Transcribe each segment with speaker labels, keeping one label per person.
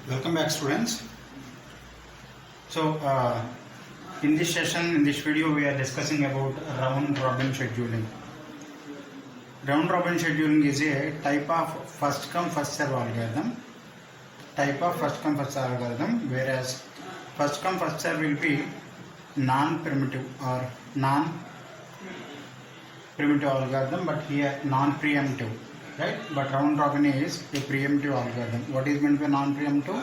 Speaker 1: Welcome back, students. So in this session, in this video, we are discussing about round robin scheduling. Round robin scheduling is a type of first come first serve algorithm. Whereas first come first serve will be non-primitive or non-primitive algorithm, but here non-preemptive, right? But round robin is a preemptive algorithm. What is meant by non-preemptive?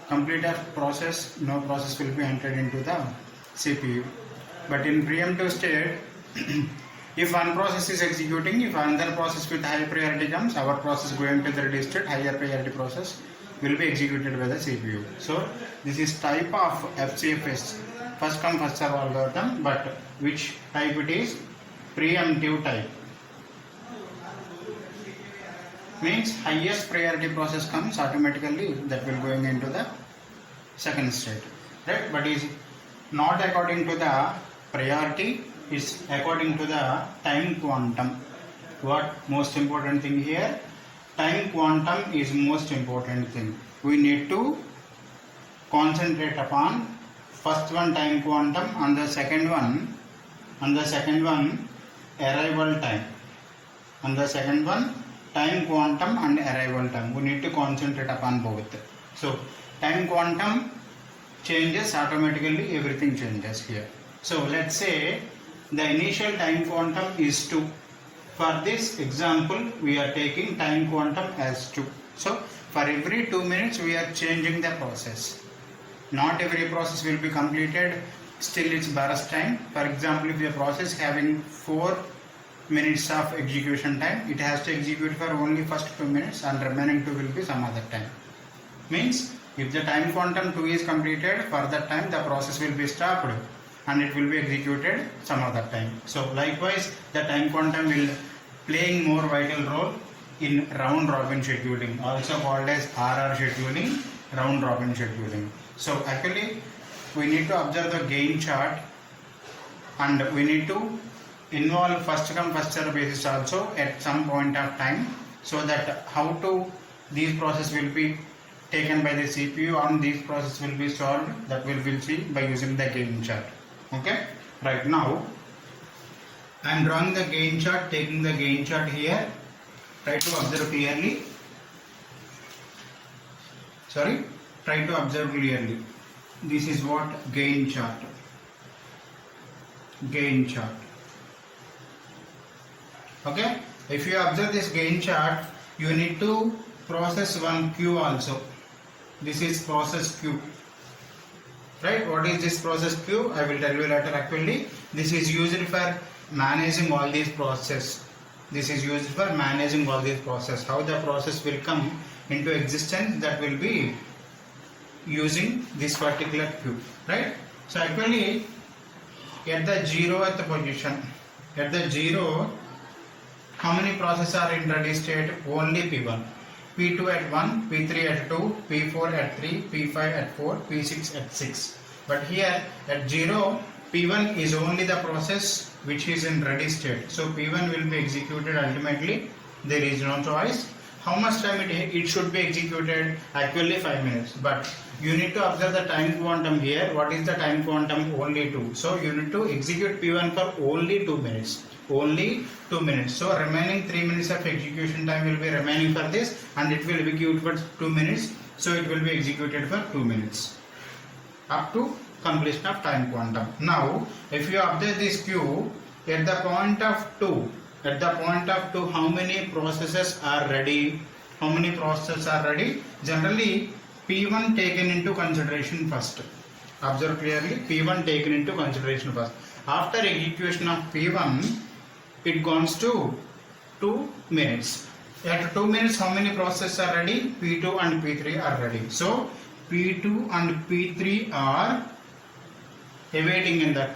Speaker 1: Complete a process, no process will be entered into the CPU. But in preemptive state, if one process is executing, if another process with high priority comes, our process going to the reduced state, higher priority process will be executed by the CPU. So this is type of FCFS, first come first serve algorithm, but which type it is? Preemptive type. Means highest priority process comes automatically, that will going into the second state, right? But is not according to the priority, is according to the time quantum. What most important thing here? Time quantum is most important thing. We need to concentrate upon first one time quantum and the second one arrival time, and the second one time quantum and arrival time. We need to concentrate upon both. So time quantum changes, automatically everything changes here. So let's say the initial time quantum is 2. For this example, we are taking time quantum as 2. So for every 2 minutes we are changing the process. Not every process will be completed, still it's burst time. For example, if the process having 4 minutes of execution time, it has to execute for only first 2 minutes and remaining 2 will be some other time. Means if the time quantum 2 is completed, for that time the process will be stopped and it will be executed some other time. So likewise the time quantum will playing more vital role in round robin scheduling, also called as RR scheduling, round robin scheduling. So actually we need to observe the gain chart and we need to involve first come first serve basis also at some point of time, so that how to these process will be taken by the CPU and these process will be solved, that will see by using the gain chart. Okay, right now I am drawing the gain chart, taking the gain chart here. Try to observe clearly. Try to observe clearly. This is what gain chart. Okay, if you observe this gain chart, you need to process one queue also. This is process queue, right? What is this process queue? I will tell you later. Actually, this is used for managing all these processes. How the process will come into existence, that will be using this particular queue, right? So actually at the 0th position, how many processes are in ready state? Only P1. P2 at 1, P3 at 2, P4 at 3, P5 at 4, P6 at 6. But here at 0, P1 is only the process which is in ready state. So P1 will be executed ultimately. There is no choice. How much time it should be executed? Actually 5 minutes. But you need to observe the time quantum here. What is the time quantum? Only 2. So you need to execute P1 for only 2 minutes. So remaining 3 minutes of execution time will be remaining for this, and it will execute for 2 minutes. So it will be executed for 2 minutes up to completion of time quantum. Now if you observe this queue at the point of 2, how many processes are ready? Generally P1 taken into consideration first. Observe clearly, P1 taken into consideration first. After execution of P1, it goes to 2 minutes. At 2 minutes, how many processes are ready? P2 and P3 are ready. So P2 and P3 are awaiting in the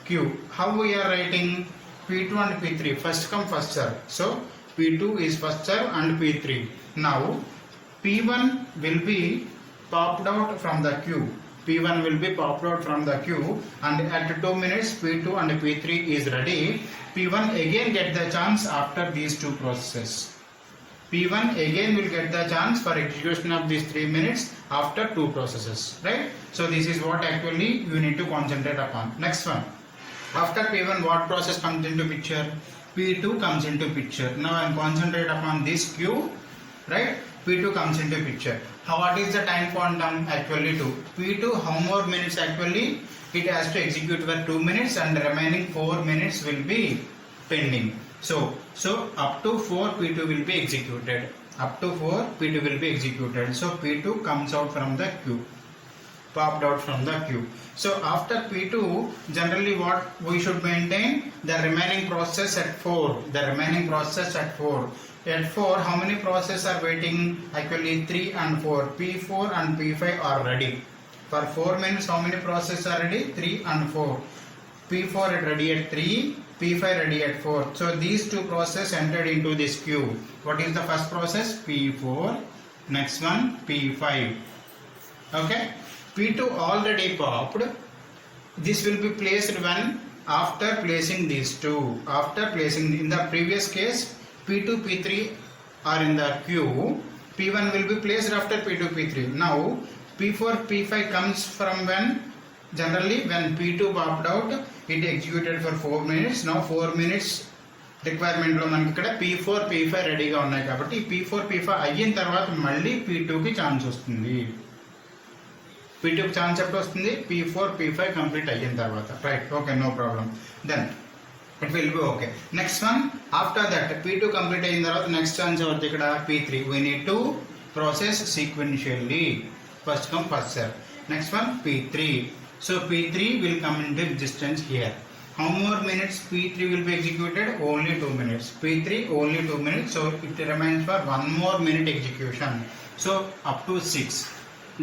Speaker 1: queue. How we are writing? P2 and P3 first come first serve. So P2 is first serve and P3. Now P1 will be popped out from the queue. and at 2 minutes P2 and P3 is ready. P1 again get the chance after these two processes. P1 again will get the chance for execution of these 3 minutes after 2 processes, right? So this is what actually you need to concentrate upon. Next one, after P1 what process comes into picture? P2 comes into picture. Now I am concentrate upon this queue, right? P2 comes into picture. What is the time quantum? Actually 2. P2 how more minutes actually? It has to execute for 2 minutes and the remaining 4 minutes will be pending. So up to 4 P2 will be executed. Up to 4 P2 will be executed. So P2 comes out from the queue, popped out from the queue. So after P2, generally what we should maintain? The remaining process at 4. The remaining process at 4. At 4, how many processes are waiting? Actually 3 and 4. P4 and P5 are ready. For 4 minutes, how many processes are ready? 3 and 4. P4 is ready at 3, P5 ready at 4. So these two processes entered into this queue. What is the first process? P4. Next one, P5. Okay. P2 already popped. This will be placed when? After placing these two. After placing, in the previous case, P2, P3 are in the queue. P1 will be placed after P2, P3. Now, P4, P5 comes from when? Generally, when P2 popped out, it executed for 4 minutes. Now, 4 minutes requirement లో మనకి ఇక్కడ P4, P5 రెడీగా ఉన్నాయి కాబట్టి P4, P5 అయిన తర్వాత మళ్ళీ P2కి chance వస్తుంది. P2కి ఛాన్స్ ఎప్పుడు వస్తుంది? P4, P5 కంప్లీట్ అయిన తర్వాత. Right, okay, no problem. Then it will be okay. Next one, after that P2 complete అయిన తర్వాత నెక్స్ట్ ఛాన్స్ అవుతుంది ఇక్కడ P3. We need to process sequentially. First come first serve. Next one, P3. So P3 will come into existence here. How more minutes P3 will be executed? Only 2 minutes. P3 only 2 minutes. So it remains for 1 more minute execution. So up to 6.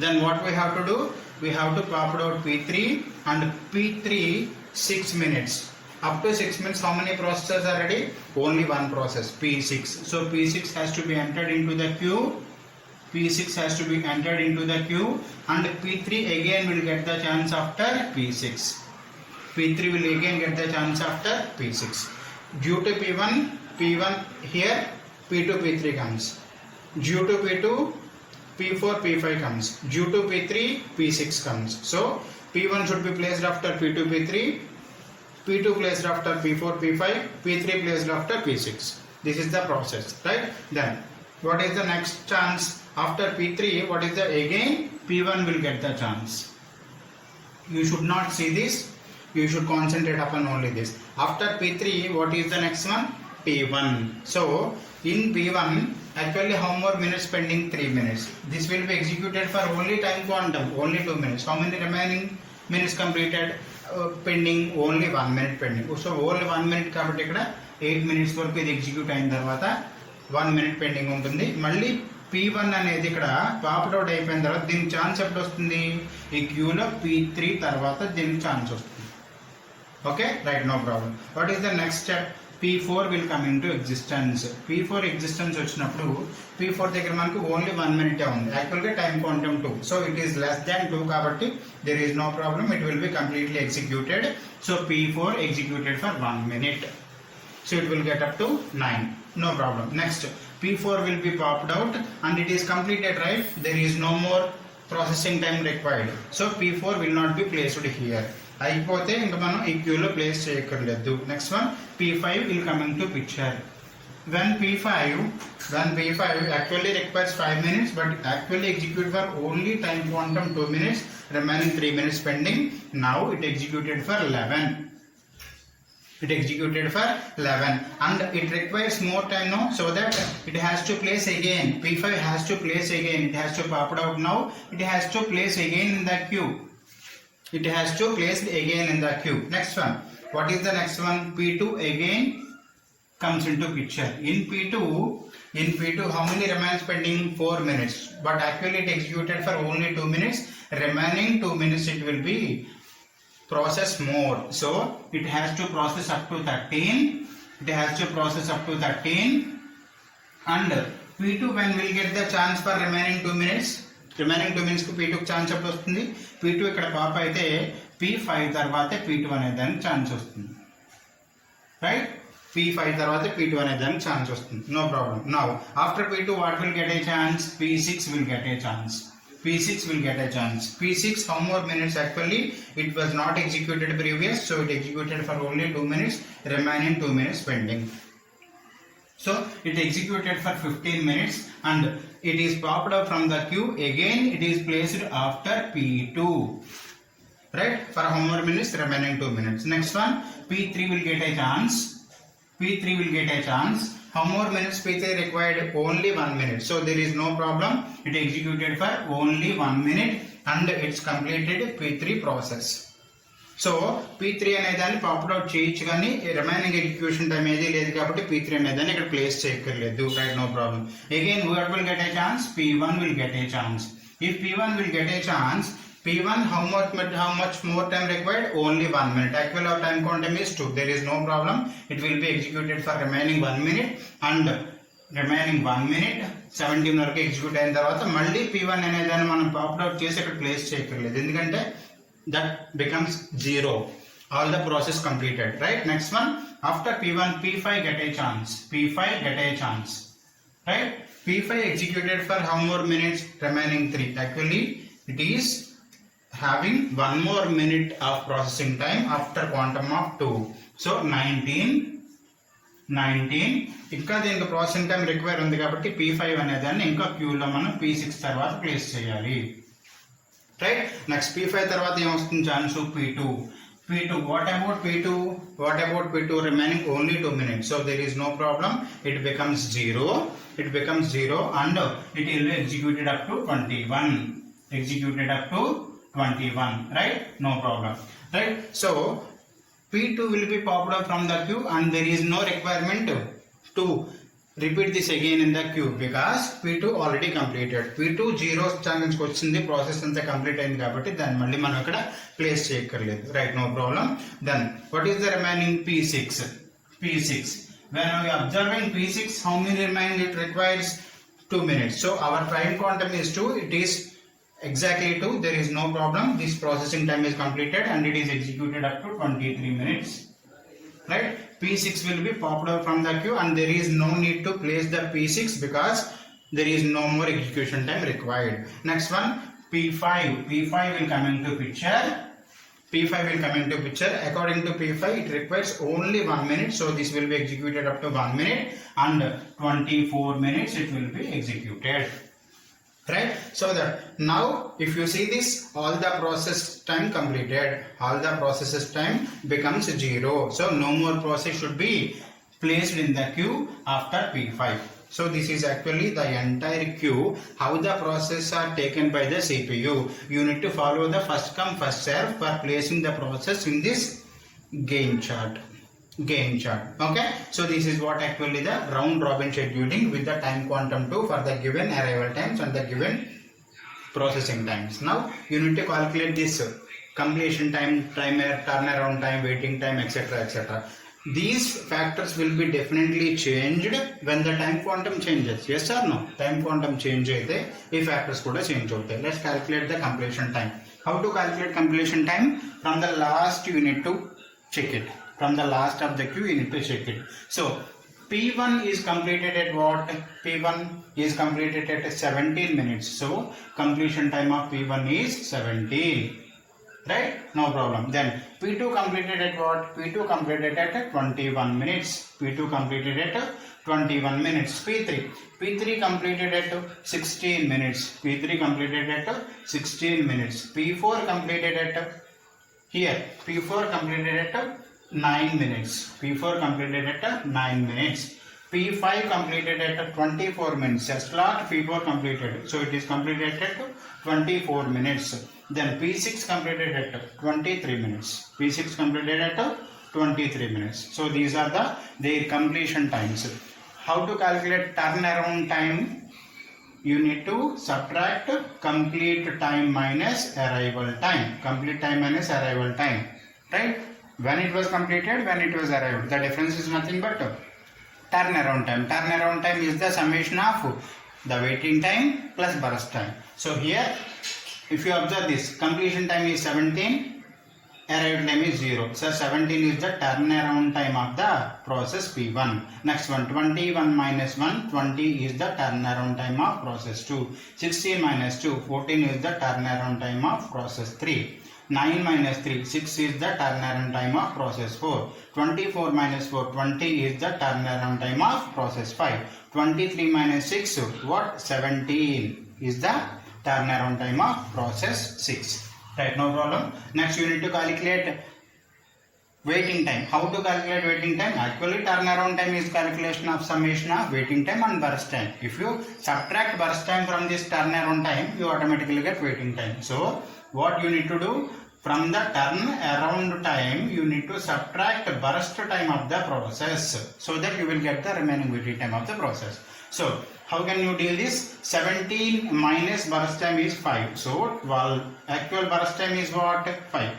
Speaker 1: Then what we have to do? We have to pop out P3 and P3 6 minutes. Up to 6 minutes, how many processes are ready? Only one process, P6. So P6 has to be entered into the queue. P6 has to be entered into the queue and P3 again will get the chance after P6. P3 will again get the chance after P6. Due to P1 here, P2, P3 comes. Due to P2, P4, P5 comes. Due to P3, P6 comes. So P1 should be placed after P2, P3. P2 placed after P4, P5, P3 placed after P6. This is the process, right? Then, what is the next chance? After P3, what is the again? P1 will get the chance. You should not see this. You should concentrate upon only this. After P3, what is the next one? P1. So, in P1, actually how more minutes pending? 3 minutes. This will be executed for only time quantum, only 2 minutes. How many remaining minutes completed? Pending only 1 minute pending. So only 1 minute కాబట్టి ఇక్కడ 8 minutes వరకు ఇది execute అయిన తర్వాత 1 minute pending ఉంటుంది. మళ్ళీ P1 అనేది ఇక్కడ పాప్డ్ అవుట్ అయిపోయిన తర్వాత దీనికి ఛాన్స్ ఎప్పుడు వస్తుంది? ఈ క్యూలో P3 తర్వాత దీనికి ఛాన్స్ వస్తుంది. Okay, right, no problem. What is the next step? P4 will come into existence. P4 existence వచ్చినప్పుడు P4 దగ్గర మనకు ఓన్లీ 1 minute ఉంది. యాక్చువల్గా time quantum 2. So it is less than 2 కాబట్టి there is no problem. It will be completely executed. So P4 executed for 1 minute. So it will get up to 9. No problem. Next, P4 will be popped out and it is completed, right? There is no more processing time required. So P4 will not be placed here. అయిపోతే ఇంకా మనం ఈ క్యూలో place చేయక్కర్లేదు. Next one, P5 will come into picture. When P5 actually requires 5 minutes but actually execute for only time quantum 2 minutes, remaining 3 minutes pending. Now it executed for 11. It executed for 11 and it requires more time now, so that it has to place again. P5 has to place again. It has to pop it out now. It has to place again in the queue. It has to place again in the queue. Next one, what is the next one? P2 again comes into picture. In P2 how many remains pending? 4 minutes, but actually it executed for only 2 minutes. Remaining 2 minutes it will be process more, so it has to process up to 13. It has to process up to 13 and P2 when will get the chance for remaining 2 minutes? Remaining 2 minutes కు P2 chance ఎప్పుడు వస్తుంది? P2 ఇక్కడ pop అయితే P5 తర్వాత P2 అనే దానికి chance వస్తుంది, right? P5 తర్వాత P2 అనే దానికి ఛాన్స్ వస్తుంది. No problem. Now after P2 what will get a chance? P6 will get a chance. P6 will get a chance. P6 how more minutes? Actually it was not executed previous, so it executed for only 2 minutes, remaining 2 minutes pending. So it executed for 15 minutes and it is popped up from the queue. Again it is placed after P2, right? For how more minutes? Remaining 2 minutes. Next one, P3 will get a chance. P3 will get a chance. How more minutes P3 required? Only 1 minute. So there is no problem. It executed for only 1 minute and it's completed P3 process. So P3 అనేదాన్ని పాపుట్ out చేయొచ్చు కానీ remaining execution time ఏది లేదు కాబట్టి P3 అనేదాన్ని ఇక్కడ place చేయక్కర్లేదు. Right, no problem. Again what will get a chance? P1 will get a chance. If P1 will get a chance, P1 how much more time required? Only 1 minute. Actual our time quantum is 2. There is no problem. It will be executed for remaining 1 minute and remaining 1 minute 17 వరకు execute అయిన తర్వాత మళ్ళీ P1 అనేదాన్ని మనం పాపుట్ out చేసి ఇక్కడ place చేయక్కర్లేదు ఎందుకంటే that becomes 0. All the process completed. Right. Next one, after P1 P5 get a chance. P5 get a chance. Right. P5 executed for how more minutes? Remaining 3. Actually it is having 1 more minute of processing time after quantum of 2. So 19 ఇంకా దీనికి processing time require ఉంది కాబట్టి P5 అనేదాన్ని ఇంకా క్యూలో మనం P6 తర్వాత place చేయాలి. రైట్. నెక్స్ట్ P5 తర్వాత ఏమొస్తుంది chance? P2. What about P2? Remaining only 2 minutes. So there is no problem. It becomes 0 and it will be executed up to 21. Right? No problem. Right? So P2 will be popped up from the queue and there is no requirement to repeat this again in the queue because P2 already completed. P2 0 chance వచ్చింది, process అంతా complete అయింది కాబట్టి దాన్ని మళ్ళీ మనం ఇక్కడ place చేయక్కర్లేదు. Right, no problem. Then what is the remaining? P6. When we are observing P6, how many remain? It requires 2 minutes. So our time quantum is 2. It is exactly 2. There is no problem. This processing time is completed and it is executed up to 23 minutes. Right. P6 will be popped out from the queue and there is no need to place the P6 because there is no more execution time required. Next one, P5 will come into picture. According to P5 it requires only 1 minute, so this will be executed up to 1 minute and 24 minutes it will be executed. Right. So that now if you see this, all the process time completed, all the processes time becomes 0. So no more process should be placed in the queue after P5. So this is actually the entire queue, how the processes are taken by the CPU. You need to follow the first come first serve for placing the process in this Gantt chart. Okay, so this is what actually the round robin scheduling with the time quantum 2 for the given arrival times and the given processing times. Now you need to calculate this completion time, timer, turnaround time, waiting time, etc. These factors will be definitely changed when the time quantum changes. Yes or no? Time quantum change aithe ee factors kuda change avutayi. Let's calculate the completion time. How to calculate completion time? From the last you need to check it. From the last of the queue you need to check it. So P1 is completed at what? P1 is completed at 17 minutes. So completion time of P1 is 17. Right? No problem. Then P2 completed at what? P2 completed at 21 minutes. P3 completed at 16 minutes. P4 completed at here. P4 completed at 9 minutes. P5 completed at 24 minutes. Slot P4 completed. So it is completed at 24 minutes. Then P6 completed at 23 minutes. So these are their completion times. How to calculate turnaround time? You need to subtract complete time minus arrival time. Right? When it was completed, when it was arrived. The difference is nothing but turnaround time. Turnaround time is the summation of the waiting time plus burst time. So here, if you observe this, completion time is 17, arrival time is 0. So 17 is the turnaround time of the process P1. Next one, 21 minus 1, 20 is the turnaround time of process 2. 16 minus 2, 14 is the turnaround time of process 3. 9 minus 3, 6 is the turnaround time of process 4. 24 minus 4, 20 is the turnaround time of process 5. 23 minus 6, what? 17 is the turnaround time of process 6. Right, no problem. Next you need to calculate waiting time. How to calculate waiting time? Actually turnaround time is calculation of summation of waiting time and burst time. If you subtract burst time from this turnaround time, you automatically get waiting time. So what you need to do? From the turnaround time, you need to subtract burst time of the process, so that you will get the remaining waiting time of the process. So how can you deal this? 17 minus burst time is 5. So 12. Actual burst time is what? 5.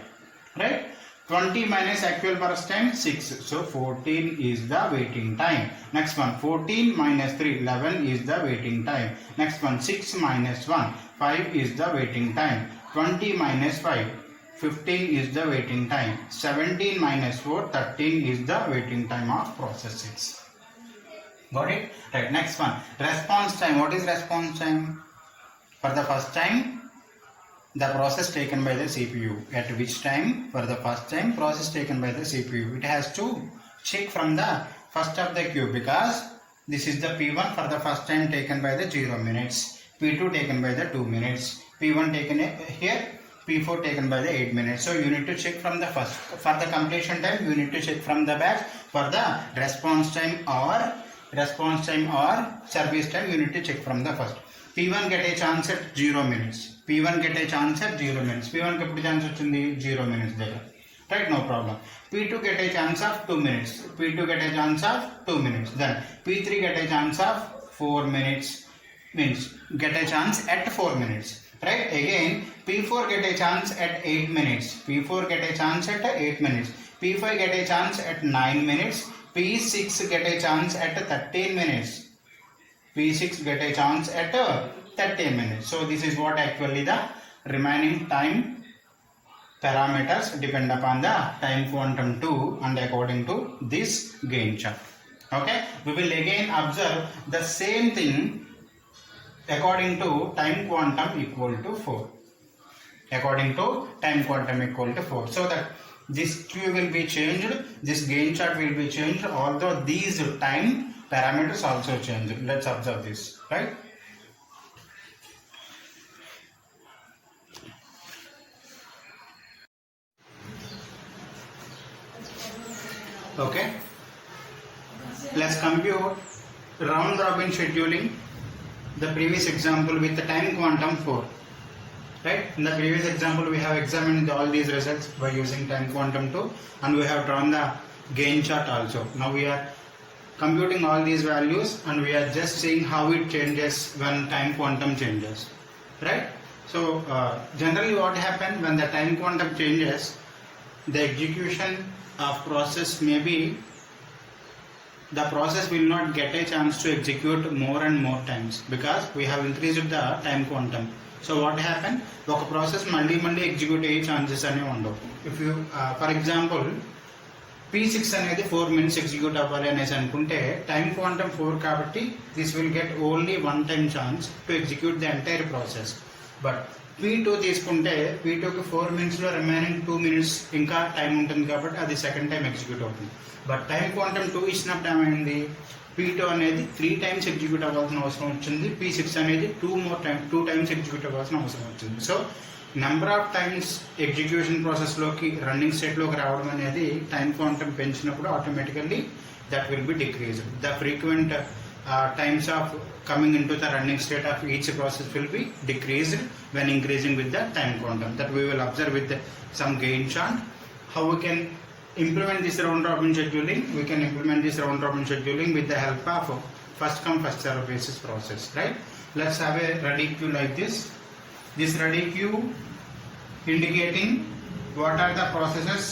Speaker 1: Right? 20 minus actual burst time 6. So 14 is the waiting time. Next one, 14 minus 3, 11 is the waiting time. Next one, 6 minus 1, 5 is the waiting time. 20 minus 5, 15 is the waiting time. 17 minus 4, 13 is the waiting time of process 6. Got it? Right, next one, response time. What is response time? For the first time, the process taken by the CPU. At which time? For the first time, process taken by the CPU. It has to check from the first of the queue, because this is the P1 for the first time taken by the 0 minutes. P2 taken by the 2 minutes. P1 taken here. P4 taken by the 8 minutes. So you need to check from the first. For the completion time, you need to check from the back. For the response time or service time, you need to check from the first. P1 get a chance at 0 minutes. P1 get a chance at 0 minutes. P1 ke eppudu chance vachindi 0 minutes దగ్గర. Right, no problem. P2 get a chance of 2 minutes. P2 get a chance of 2 minutes. Then P3 get a chance of 4 minutes. Means get a chance at 4 minutes. Right, again P4 get a chance at 8 minutes. P4 get a chance at 8 minutes. P5 get a chance at 9 minutes. P6 get a chance at 13 minutes. P6 get a chance at 13 minutes. So this is what actually the remaining time parameters depend upon the time quantum 2 and according to this gain chart. Okay, we will again observe the same thing according to time quantum equal to 4. According to time quantum equal to 4. So that this Q will be changed, this gain chart will be changed, although these time parameters also change. Let's observe this, right? Okay, let's compute round robin scheduling, the previous example with the time quantum 4. Right, in the previous example we have examined all these results by using time quantum 2 and we have drawn the gain chart also. Now we are computing all these values and we are just seeing how it changes when time quantum changes. Right, so generally what happens when the time quantum changes, the execution of process maybe the process will not get a chance to execute more and more times because we have increased the time quantum. So what happened? ఒక process మళ్ళీ execute అయ్యే chances అనేవి ఉండవు. If you for example P6 అనేది 4 minutes execute అవ్వాలి అనేసి అనుకుంటే time quantum 4 కాబట్టి this will get only 1 time chance to execute the entire process. But P2 తీసుకుంటే P2కి 4 minutes లో రిమైనింగ్ 2 minutes ఇంకా టైం ఉంటుంది కాబట్టి అది సెకండ్ టైం ఎగ్జిక్యూట్ అవుతుంది. బట్ టైం క్వాంటమ్ 2 ఇచ్చినప్పుడు ఏమైంది? P2 అనేది 3 times ఎగ్జిక్యూట్ అవ్వాల్సిన అవసరం వచ్చింది. P6 అనేది 2 times ఎగ్జిక్యూట్ అవ్వాల్సిన అవసరం వచ్చింది. So number of times execution ప్రాసెస్లోకి రన్నింగ్ స్టేట్లోకి రావడం అనేది టైం క్వాంటమ్ పెంచినప్పుడు automatically that will be decreased. The frequent times of coming into the running state of each process will be decreased when increasing with the time quantum. That we will observe with some gain chart. How we can implement this round robin scheduling? We can implement this round robin scheduling with the help of first come first serve basis process, right? Let's have a ready queue like this. This ready queue indicating what are the processes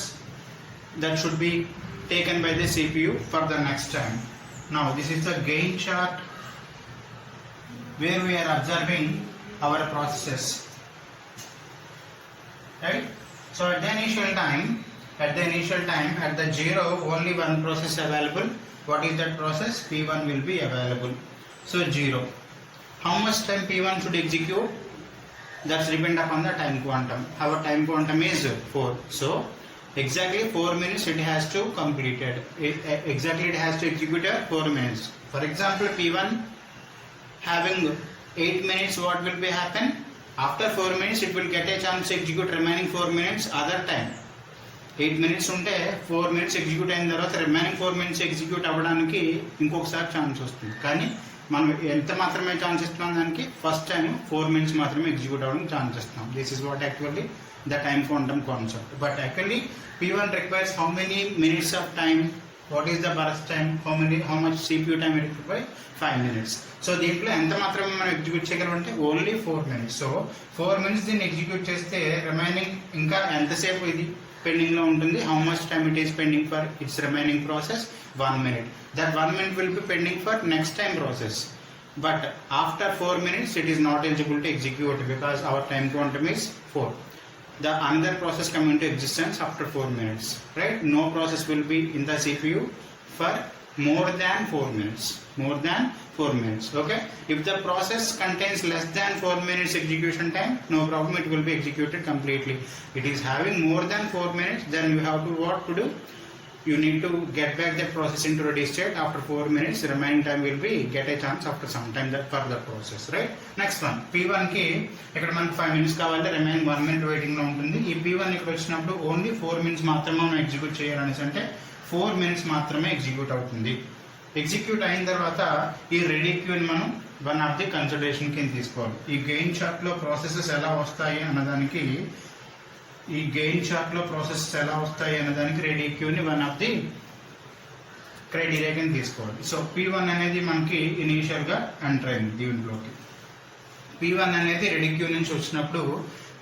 Speaker 1: that should be taken by the CPU for the next time. Now this is the gain chart where we are observing our processes, right? So at the initial time, at the 0, only one process available. What is that process? P1 will be available. So 0. How much time P1 should execute? That's depend upon the time quantum. Our time quantum is 4. So exactly 4 minutes it has to complete it. Exactly it has to execute 4 minutes. For example, P1 having 8 minutes, what will be happen? After 4 minutes it will get a chance to execute remaining 4 minutes other time. 8 minutes ఉంటే 4 minutes execute అయిన తర్వాత remaining 4 minutes execute అవ్వడానికి ఇంకొకసారి chance వస్తుంది. కానీ మనం ఎంత మాత్రమే ఛాన్స్ ఇస్తున్నాం దానికి? ఫస్ట్ టైం 4 minutes మాత్రమే ఎగ్జిక్యూట్ అవ్వడానికి ఛాన్స్ ఇస్తున్నాం. This is what actually the time quantum concept. But actually P1 requires how many minutes of time? What is the burst time? How much CPU time it requires? 5 minutes. So దీంట్లో ఎంత మాత్రమే మనం execute చేయగలమంటే only 4 minutes. So 4 minutes దీన్ని execute చేస్తే remaining ఇంకా ఎంతసేపు ఇది పెండింగ్ లో ఉంటుంది? How much time it is pending for its remaining process? 1 minute. That 1 minute will be pending for next time process. But after 4 minutes it is not eligible to execute because our time quantum is 4. The another process come into existence after 4 minutes, right? No process will be in the CPU for more than 4 minutes. Okay, if the process contains less than 4 minutes execution time, no problem, it will be executed completely. It is having more than 4 minutes, then you have to what to do? You need to get back that process into ready state after 4 minutes. The remaining time will be get a chance after some time that further process, right? Next one, P1 ki ikkada manaku 5 minutes kavali, remaining 1 minute waiting lo untundi. Ee P1 ikkada vachinappudu only 4 minutes maatrame మనం execute చేయాలని అంటే 4 minutes మాత్రమే execute అవుతుంది. Execute అయిన తర్వాత ఈ ready క్యూని మనం one of the consideration కింద తీసుకోవాలి. ఈ గెయిన్ చార్ట్ లో ప్రాసెసెస్ ఎలా వస్తాయి అన్నదానికి రెడీ క్యూని వన్ ఆఫ్ ది క్రైటీరియా కింద తీసుకోవాలి. సో P1 అనేది మనకి ఇనీషియల్ గా ఎంటర్ అయింది దీంట్లోకి. P1 అనేది రెడీ క్యూ నుంచి వచ్చినప్పుడు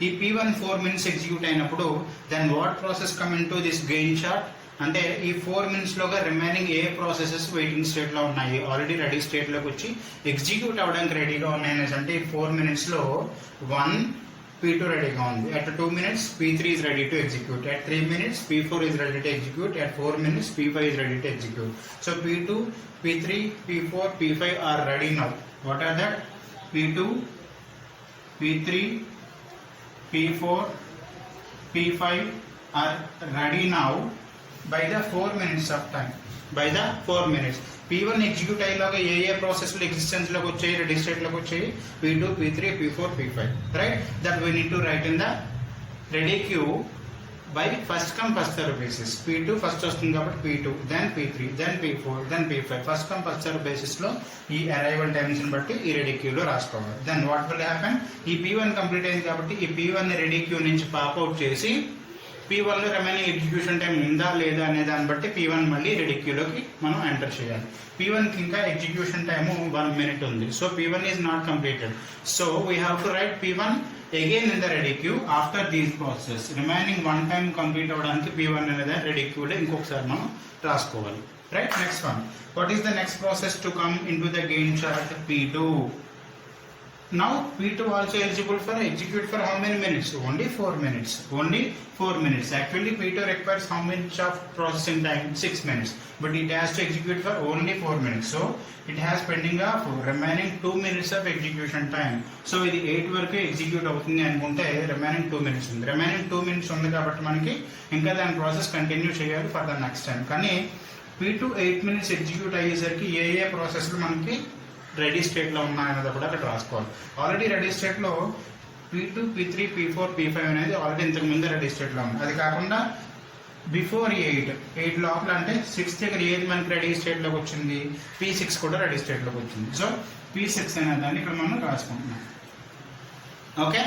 Speaker 1: ఈ P1 4 minutes ఎగ్జిక్యూట్ అయినప్పుడు then what process come into this Gantt chart అంటే ఈ 4 minutes లోగా రిమైనింగ్ ఏ ప్రాసెసెస్ వెయిటింగ్ స్టేట్ లో ఉన్నాయి, ఆల్రెడీ రెడీ స్టేట్ లోకి వచ్చి ఎగ్జిక్యూట్ అవ్వడానికి రెడీగా ఉన్నాయి అంటే ఈ 4 minutes లో 1 P2 రెడీగా ఉంది. At 2 minutes P3 is ready to execute. At 3 minutes P4 is ready to execute. At 4 minutes P5 is ready to execute. So P2, P3, P4, P5 are ready now. What are that? P2, P3, P4, P5 are ready now by the 4 minutes of time. By the 4 minutes. P1 execute అయ్యేలాగా ఏ ప్రాసెస్లు existence లోకి వచ్చాయి, ready state లోకి వచ్చాయి? P2, P3, P4, P5, right? That we need to write in the ready queue by first come first serve basis. P2 first వస్తుంది కాబట్టి P2, then P3, then P4, then P5. First come first serve basis లో ఈ arrival times ని బట్టి ఈ ready క్యూలో రాసుకోవాలి. Then what will happen? ఈ P1 కంప్లీట్ అయింది కాబట్టి ఈ P1 ని రెడీ క్యూ నుంచి పాప్అవుట్ చేసి P1 లో రిమైనింగ్ ఎగ్జిక్యూషన్ టైం ఉందా లేదా అనే దాన్ని బట్టి P1 మళ్ళీ రెడీ క్యూలోకి మనం ఎంటర్ చేయాలి. P1 కి ఇంకా ఎగ్జిక్యూషన్ టైము 1 minute ఉంది. So P1 is not completed. So we have to write P1 again in the ready queue after these process. Remaining 1 time complete అవ్వడానికి P1 అనేది రెడీ క్యూలో ఇంకొకసారి మనం రాసుకోవాలి, right? Next one, what is the next process to come into the Gantt chart? P2. Now P2 also eligible for execute for how many minutes? Only 4 minutes. Actually P2 requires how much of processing time? 6 minutes. But it has to execute for only 4 minutes. So it has pending of remaining 2 minutes of execution time. So ఇది 8 వరకు execute అవుతుంది అనుకుంటే remaining 2 minutes ఉంది. Remaining 2 minutes ఉంది కాబట్టి మనకి ఇంకా దాని ప్రాసెస్ కంటిన్యూ చేయాలి ఫర్ ద నెక్స్ట్ టైం. కానీ P2 8 minutes ఎగ్జిక్యూట్ అయ్యేసరికి ఏ ప్రాసెస్లు మనకి రెడీ స్టేట్ లో ఉన్నాయన్నది కూడా అక్కడ రాసుకోవాలి. ఆల్రెడీ రెడీ స్టేట్ లో P2, P3, P4, P5 అనేది ఆల్రెడీ ఇంతకు ముందే రెడీ స్టేట్ లో ఉంది. అది కాకుండా బిఫోర్ 8 లోపల అంటే 6 దగ్గర ఏది మనకి రెడీ స్టేట్ లోకి వచ్చింది? P6 కూడా రెడీ స్టేట్ లోకి వచ్చింది. సో P6 అనే దాన్ని ఇక్కడ మనం రాసుకుంటున్నాం. ఓకే,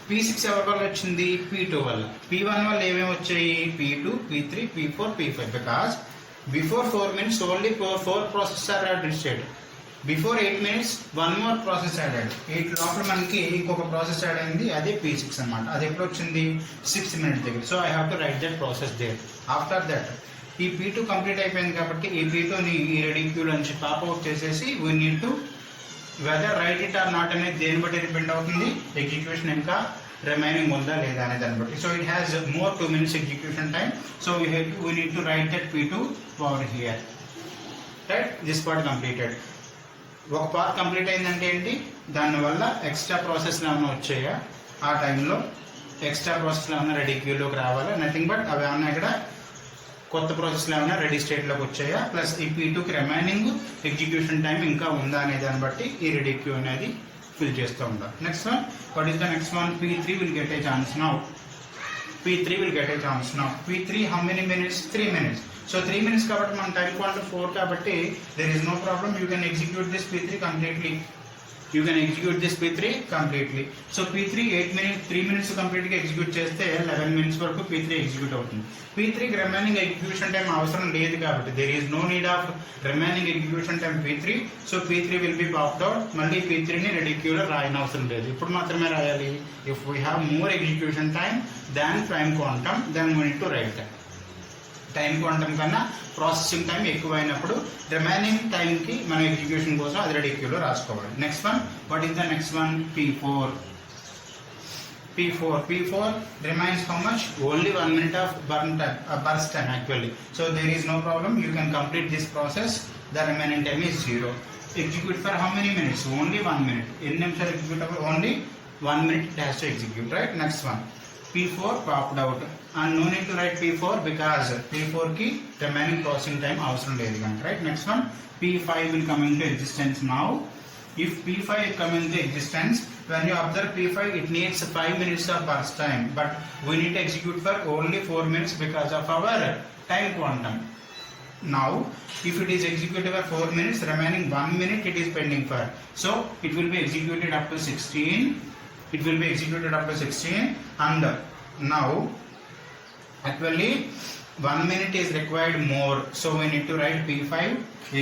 Speaker 1: P6 ఎవరి వల్ల వచ్చింది? P2 వల్ల. P1 వల్ల ఏమేమి వచ్చాయి? P2, P3, P4, P5. Because before 4 minutes only 4 processes are ready state. Before 8 minutes 1 more process added. 8 లోపల మనకి ఇంకొక ప్రాసెస్ యాడ్ అయింది, అదే P6 అన్నమాట. అది ఎప్పుడు వచ్చింది? 6 minutes దగ్గర. So I have to write that process there. After that ఈ P2 కంప్లీట్ అయిపోయింది కాబట్టి ఈ P2ని ఈ రెడీ క్యూ నుంచి పాప్అవుట్ చేసేసి we need to weather right it or not అనేది దేని బట్టి డిపెండ్ అవుతుంది? ఎగ్జిక్యూషన్ ఇంకా remaining ఉందా లేదా అనే దాన్ని బట్టి. So it has more 2 minutes execution time. So we need to write that P2 over here. Right? This part completed. ఒక పార్ట్ కంప్లీట్ అయిందంటే ఏంటి, దానివల్ల ఎక్స్ట్రా ప్రాసెస్లు ఏమైనా వచ్చాయా, ఆ టైంలో ఎక్స్ట్రా ప్రాసెస్లు ఏమైనా రెడీ క్యూలోకి రావాలా, నథింగ్ బట్ అవి ఏమైనా ఇక్కడ కొత్త ప్రాసెస్లు ఏమైనా రెడీ స్టేట్లోకి వచ్చాయా, ప్లస్ ఈ P2కి రిమైనింగ్ ఎగ్జిక్యూషన్ టైం ఇంకా ఉందా అనే దాన్ని బట్టి ఈ రెడీ క్యూ అనేది ఫిల్ చేస్తూ ఉంటాం. Next one, what is the next one? P3 will get a chance now. P3 will get a chance now. P3 how many minutes? 3 minutes. So 3 minutes కాబట్టి మన టైం క్వాంటమ్ 4 కాబట్టి there is no problem. You can execute this P3 completely. You can execute this P3 completely. So P3 8 minutes, 3 minutes కంప్లీట్గా execute చేస్తే 11 minutes వరకు P3 execute అవుతుంది. P3కి remaining execution time అవసరం లేదు కాబట్టి there is no need of remaining execution time P3. So P3 will be popped out. మళ్ళీ P3ని ready క్యూలో రాయని అవసరం లేదు. ఇప్పుడు మాత్రమే రాయాలి. If we have more execution time than time quantum, then we need to write that. Time quantum కన్నా processing time ఎక్కువైనప్పుడు రిమైనింగ్ టైంకి మన ఎగ్జిక్యూషన్ కోసం అది రెడీ క్యూలో రాసుకోవాలి. Next one, what is the next one? P4. P4 remains how much? Only 1 minute of burst time actually. So there is no problem. You can complete this process. The remaining time is 0. Execute for how many minutes? Only 1 minute. ఎన్ని నిమిషాలు execute అవ్వాలి? Only 1 minute it has to execute, right? Next one, P4 popped out and no need to write P4 because P4 ki remaining processing time avasram ledhu ganaka, right? Next one, P5 will come into existence now. If P5 come into existence, when you observe P5, it needs 5 minutes of burst time, but we need to execute for only 4 minutes because of our time quantum. Now if it is executed for 4 minutes, remaining 1 minute it is pending for, so it will be executed up to 16. It will be executed up to 16, and now actually 1 minute is required more, so we need to write P5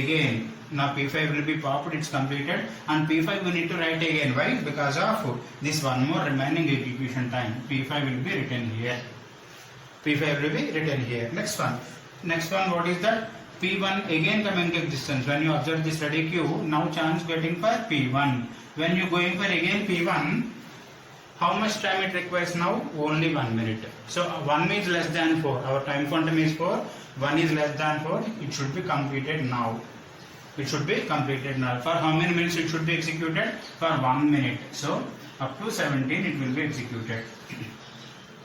Speaker 1: again. Now P5 will be popped, it's completed, and P5 we need to write again. Why? Because of this one more remaining execution time. P5 will be written here. P5 will be written here. Next one, what is that? P1 again coming to existence. When you observe this ready queue, now chance getting for P1. When you going for again P1, how much time it requires now? Only 1 minute. So 1 is less than 4. Our time quantum is 4. 1 is less than 4. It should be completed now. It should be completed now. For how many minutes it should be executed? For 1 minute. So up to 17 it will be executed.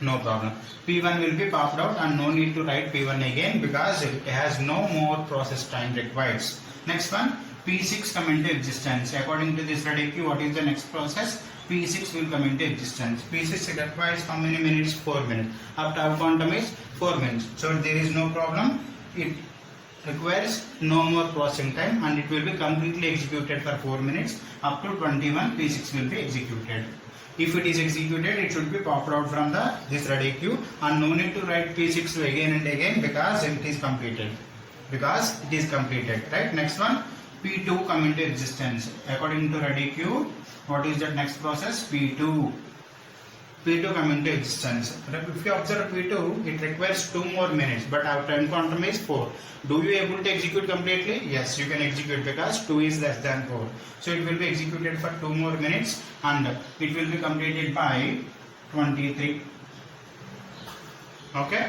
Speaker 1: No problem. P1 will be popped out and no need to write P1 again because it has no more process time required. Next one, P6 come into existence. According to this ready queue, what is the next process? P6 will come into existence. P6 requires how many minutes? 4 minutes. Our time quantum is 4 minutes. So there is no problem. It requires no more processing time and it will be completely executed for 4 minutes. Up to 21, P6 will be executed. If it is executed, it should be popped out from this ready queue and no need to write P6 again and again because it is completed. Right? Next one, P2 come into existence. According to ready queue, what is that next process? P2 come into existence. If you observe P2, it requires 2 more minutes, but our time quantum is 4. Do you able to execute completely? Yes, you can execute because 2 is less than 4. So it will be executed for 2 more minutes and it will be completed by 23. Okay,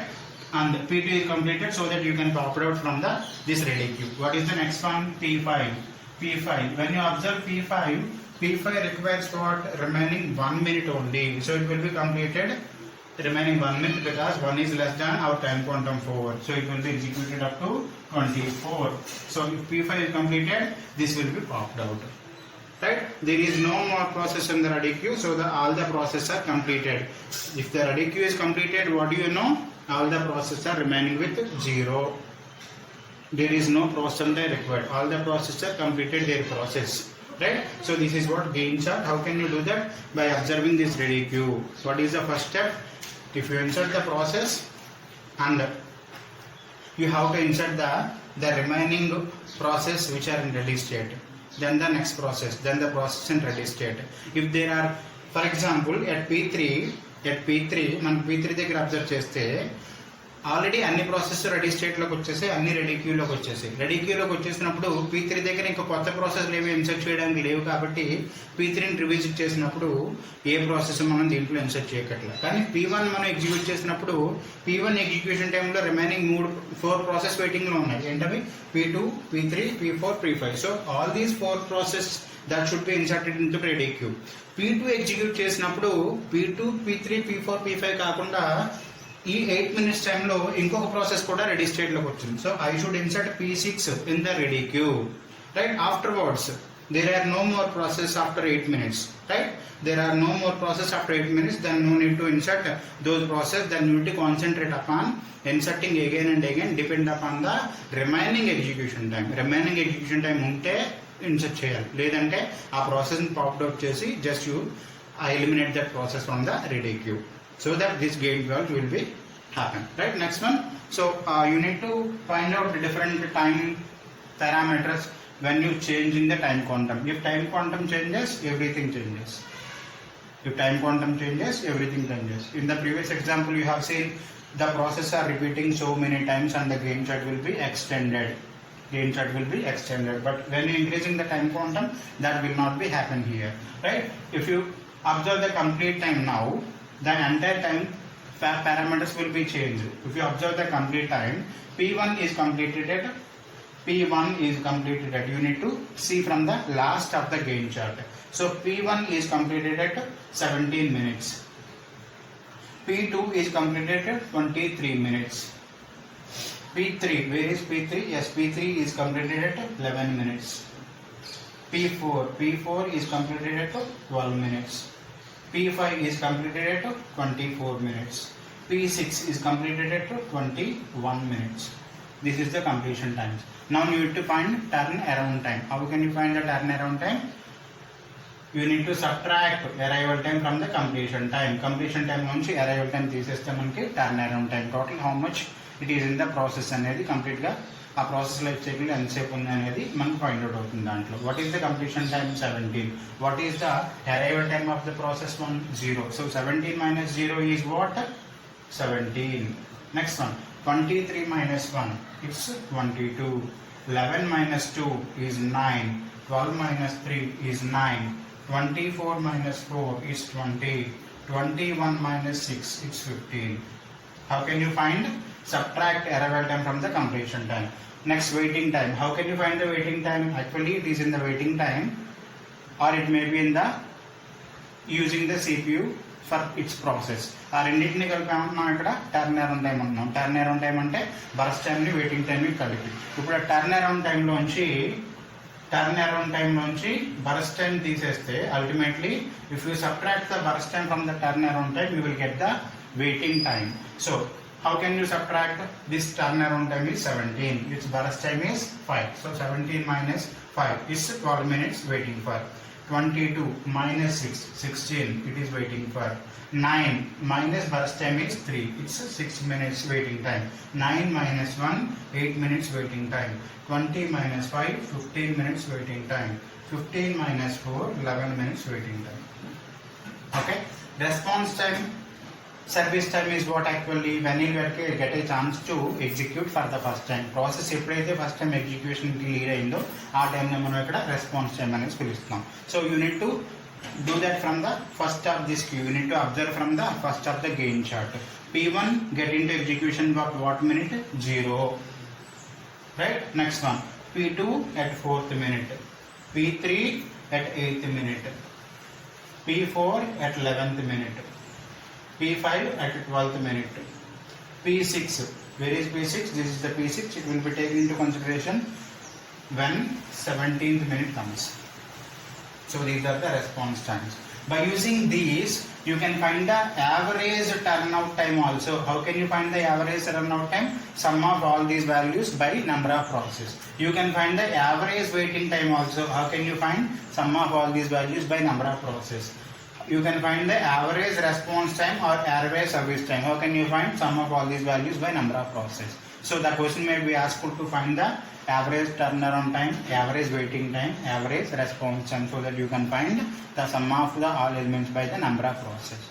Speaker 1: and P2 is completed so that you can pop it out from this ready queue. What is the next one? P5. When you observe P5 requires what? Remaining 1 minute only. So it will be completed remaining 1 minute because 1 is less than our time quantum 4. So it will be executed up to 24. So if P5 is completed, this will be popped out. Right? There is no more process in the ready queue, so all the processes are completed. If the ready queue is completed, what do you know? All the processes are remaining with 0. There is no process time required. All the processes are completed their process. Right? So this is what Gantt chart. How can you do that? By observing this ready queue. What is the first step? If you insert the process and you have to insert the remaining process which are in ready state, then the next process, then the process in ready state. If there are, for example, at P3 మనం P3 దగ్గర observe చేస్తే already అన్ని process ready స్టేట్లోకి వచ్చేసాయి, అన్ని ready క్యూలోకి వచ్చేసాయి. Ready క్యూలోకి వచ్చేసినప్పుడు P3 దగ్గర ఇంకా కొత్త ప్రాసెస్లు ఏమి ఇన్సర్ట్ చేయడానికి లేవు కాబట్టి P3ని రివిజిట్ చేసినప్పుడు ఏ ప్రాసెస్ మనం దీంట్లో ఇన్సర్ట్ చేయకట్లేదు. కానీ P1 మనం ఎగ్జిక్యూట్ చేసినప్పుడు P1 ఎగ్జిక్యూషన్ టైంలో రిమైనింగ్ 4 ప్రాసెస్ వెయిటింగ్లో ఉన్నాయి. ఏంటవి? P2, P3, P4, P5. So all these 4 process that should be inserted into ready queue. P2 execute చేసినప్పుడు P2, P3, P4, P5 కాకుండా ఈ 8 minutes టైంలో ఇంకొక ప్రాసెస్ కూడా రెడీ స్టేట్లోకి వచ్చింది. So I should insert P6 in the ready queue, right? Afterwards there are no more process after 8 minutes, right? There are no more process after 8 minutes, then no need to insert those process, then you need to concentrate upon inserting again and again, depend upon the remaining execution time. Remaining execution time ఉంటే insert చేయాలి, లేదంటే ఆ ప్రాసెస్ని popped out చేసి just you eliminate that process from the ready queue so that this gate valve will be happen, right? Next one, so you need to find out different time parameters when you change in the time quantum. If time quantum changes, everything changes. If time quantum changes, everything changes. In the previous example you have seen the process are repeating so many times and the gain chart will be extended. Gain chart will be extended, but when you increasing the time quantum, that will not be happen here, right? If you observe the complete time now, the entire time parameters will be changed. If you observe the complete time, P1 is completed at you need to see from the last of the gain chart. So P1 is completed at 17 minutes. P2 is completed at 23 minutes. P3, where is P3? Yes, P3 is completed at 11 minutes. P4 is completed at 12 minutes. P5 is completed at 24 minutes. P6 is completed at 21 minutes. This is the completion times. Now you need to find turn around time. How can you find the turn around time? You need to subtract arrival time from the completion time. Completion time nunchi arrival time తీసేస్తే మనకి turn around time, total how much it is in the process అనేది complete గా ఆ process life cycle ఎంతసేపు ఉంది అనేది మనకు find out అవుతుంది దాంట్లో. What is the completion time? 17. What is the arrival time of the process 1? 0. So 17 minus 0 is what? 17. Next one, 23 minus 1, it's 22. 11 minus 2 is 9. 12 minus 3 is 9. 24 minus 4 is 20. 21 minus 6 is 15. How can you find? Subtract arrival time from the completion time. Next, waiting time. How can you find the waiting time? Actually it is in the waiting time, or it may be in the using the CPU for its process. ఆ రెండింటిని కలిపి ఏమంటున్నాం ఇక్కడ? Turn around time అంటున్నాం. Turn around time అంటే burst టైంని waiting టైంని కలిపి. ఇప్పుడు ఆ టర్న్ అరౌండ్ టైంలోంచి బర్స్ట్ టైం తీసేస్తే ultimately if you subtract the burst time from the turn around time you will get the waiting time. So how can you subtract? This turn around time is 17, its burst time is 5. So 17 minus 5 is 12 minutes waiting for. 22 minus 6, 16, it is waiting for. 9 minus burst time is 3, it's 6 minutes waiting time. 9 minus 1, 8 minutes waiting time. 20 minus 5, 15 minutes waiting time. 15 minus 4, 11 minutes waiting time. Okay, response time, service time is what actually when you get a chance to execute for the first time. Process ఎప్పుడైతే first time ఎగ్జిక్యూషన్కి lead అయిందో ఆ టైంలో మనం ఇక్కడ response time అనేది పిలుస్తున్నాం. So you need to do that from the first of this queue. You need to observe from the first of the gain chart. P1 get into execution at what minute? 0. Right? Next one. P2 at 4th minute. P3 at 8th minute. P4 at 11th minute. P5 at 12th minute. P6. Where is P6? This is the P6. It will be taken into consideration when 17th minute comes. So these are the response times. By using these, you can find the average turnout time also. How can you find the average turnout time? Sum of all these values by number of processes. You can find the average waiting time also. How can you find? Sum of all these values by number of processes. You can find the average response time or average service time. How can you find? Sum of all these values by number of processes. So the question may be asked to find the average turnaround time, average waiting time, average response time, so that you can find the sum of the all elements by the number of processes.